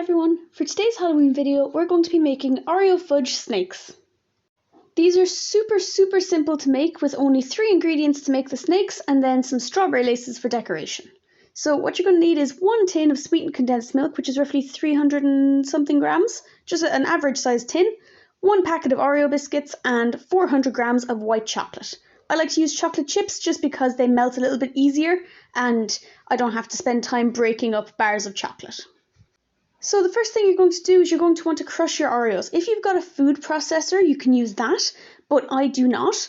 everyone, for today's Halloween video we're going to be making Oreo fudge snakes. These are super simple to make with only 3 ingredients to make the snakes and then some strawberry laces for decoration. So what you're going to need is 1 tin of sweetened condensed milk, which is roughly 300 and something grams, just an average sized tin, 1 packet of Oreo biscuits and 400 grams of white chocolate. I like to use chocolate chips just because they melt a little bit easier and I don't have to spend time breaking up bars of chocolate. So the first thing you're going to do is you're going to want to crush your Oreos. If you've got a food processor, you can use that, but I do not.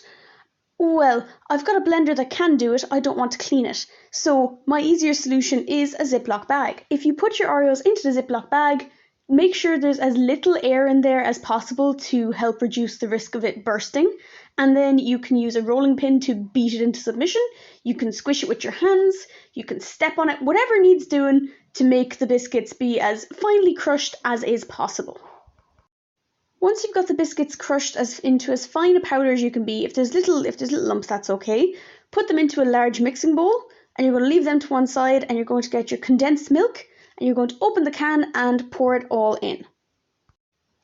Well, I've got a blender that can do it, I don't want to clean it. So my easier solution is a Ziploc bag. If you put your Oreos into the Ziploc bag, make sure there's as little air in there as possible to help reduce the risk of it bursting. And then you can use a rolling pin to beat it into submission. You can squish it with your hands, you can step on it, whatever needs doing to make the biscuits be as finely crushed as is possible. Once you've got the biscuits crushed into as fine a powder as you can be, if there's little lumps, that's okay. Put them into a large mixing bowl and you're going to leave them to one side and you're going to get your condensed milk and you're going to open the can and pour it all in.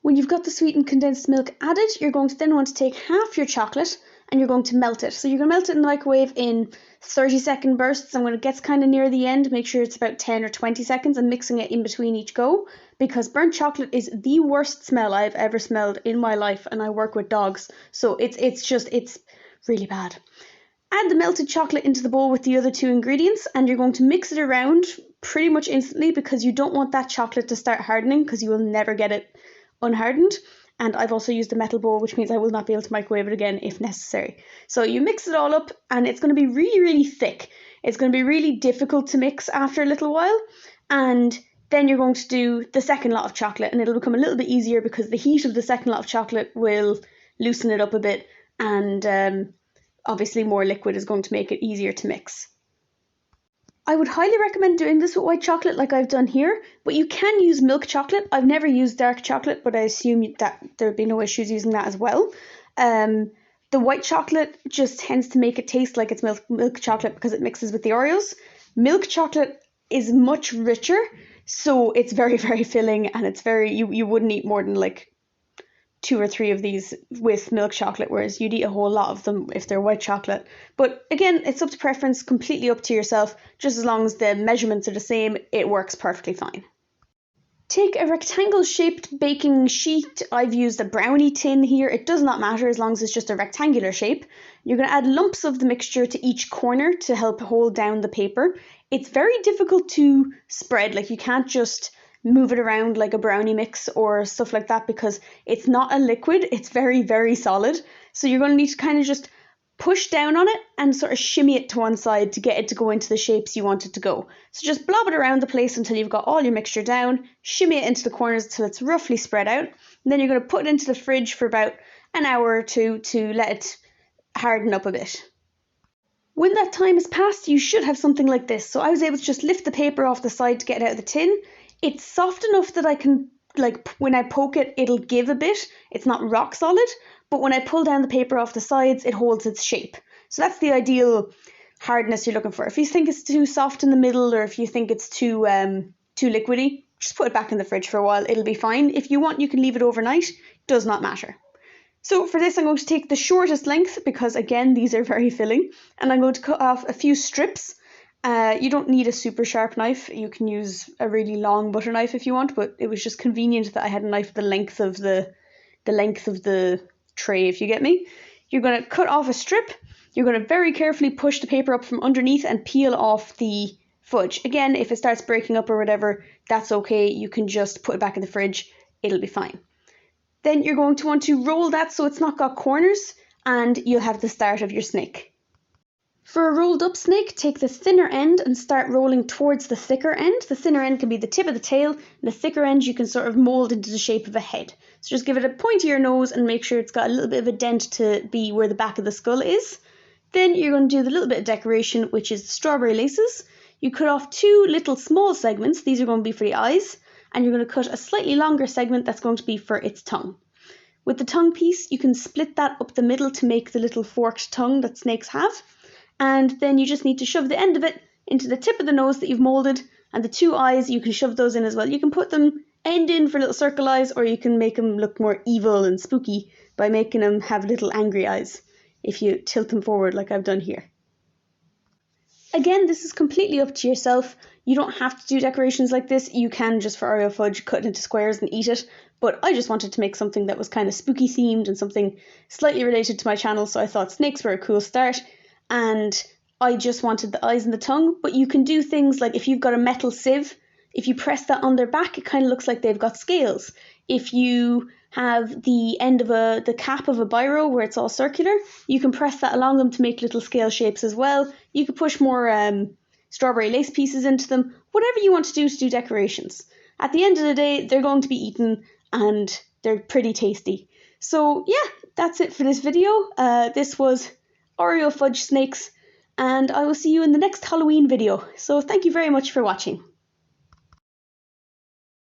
When you've got the sweetened condensed milk added, you're going to then want to take half your chocolate and you're going to melt it. So you're going to melt it in the microwave in 30-second bursts, and when it gets kind of near the end, make sure it's about 10 or 20 seconds and mixing it in between each go, because burnt chocolate is the worst smell I've ever smelled in my life, and I work with dogs, so it's really bad. Add the melted chocolate into the bowl with the other 2 ingredients and you're going to mix it around pretty much instantly because you don't want that chocolate to start hardening because you will never get it unhardened. And I've also used a metal bowl, which means I will not be able to microwave it again if necessary. So you mix it all up and it's going to be really thick. It's going to be really difficult to mix after a little while. And then you're going to do the second lot of chocolate and it'll become a little bit easier because the heat of the second lot of chocolate will loosen it up a bit, and obviously more liquid is going to make it easier to mix. I would highly recommend doing this with white chocolate like I've done here, but you can use milk chocolate. I've never used dark chocolate, but I assume that there would be no issues using that as well. The white chocolate just tends to make it taste like it's milk chocolate because it mixes with the Oreos. Milk chocolate is much richer, so it's very filling, and it's you wouldn't eat more than like 2 or 3 of these with milk chocolate, whereas you'd eat a whole lot of them if they're white chocolate. But again, it's up to preference, completely up to yourself. Just as long as the measurements are the same, it works perfectly fine. Take a rectangle shaped baking sheet. I've used a brownie tin here. It does not matter as long as it's just a rectangular shape. You're going to add lumps of the mixture to each corner to help hold down the paper. It's very difficult to spread, like you can't just move it around like a brownie mix or stuff like that because it's not a liquid, it's very solid. So you're going to need to kind of just push down on it and sort of shimmy it to one side to get it to go into the shapes you want it to go. So just blob it around the place until you've got all your mixture down, shimmy it into the corners until it's roughly spread out, and then you're going to put it into the fridge for about an hour or 2 to let it harden up a bit. When that time has passed, you should have something like this. So I was able to just lift the paper off the side to get it out of the tin. It's soft enough that I can, like, when I poke it, it'll give a bit. It's not rock solid, but when I pull down the paper off the sides, it holds its shape. So that's the ideal hardness you're looking for. If you think it's too soft in the middle, or if you think it's too liquidy, just put it back in the fridge for a while. It'll be fine. If you want, you can leave it overnight. Does not matter. So for this, I'm going to take the shortest length because, again, these are very filling, and I'm going to cut off a few strips. You don't need a super sharp knife. You can use a really long butter knife if you want, but it was just convenient that I had a knife the length of the tray, if you get me. You're going to cut off a strip. You're going to very carefully push the paper up from underneath and peel off the fudge. Again, if it starts breaking up or whatever, that's okay. You can just put it back in the fridge. It'll be fine. Then you're going to want to roll that so it's not got corners, and you'll have the start of your snake. For a rolled up snake, take the thinner end and start rolling towards the thicker end. The thinner end can be the tip of the tail, and the thicker end you can sort of mould into the shape of a head. So just give it a pointier nose and make sure it's got a little bit of a dent to be where the back of the skull is. Then you're going to do the little bit of decoration, which is the strawberry laces. You cut off 2 little small segments. These are going to be for the eyes, and you're going to cut a slightly longer segment that's going to be for its tongue. With the tongue piece, you can split that up the middle to make the little forked tongue that snakes have. And then you just need to shove the end of it into the tip of the nose that you've moulded And the two eyes, you can shove those in as well. You can put them end in for little circle eyes, or you can make them look more evil and spooky by making them have little angry eyes if you tilt them forward like I've done here. Again, this is completely up to yourself. You don't have to do decorations like this. You can just, for Oreo fudge, cut it into squares and eat it. But I just wanted to make something that was kind of spooky themed and something slightly related to my channel, so I thought snakes were a cool start. And I just wanted the eyes and the tongue. But you can do things like, if you've got a metal sieve, if you press that on their back, it kind of looks like they've got scales. If you have the end of the cap of a biro where it's all circular, you can press that along them to make little scale shapes as well. You could push more strawberry lace pieces into them, whatever you want to do decorations. At the end of the day, they're going to be eaten and they're pretty tasty. So yeah, that's it for this video. This was Oreo fudge snakes, and I will see you in the next Halloween video. So thank you very much for watching.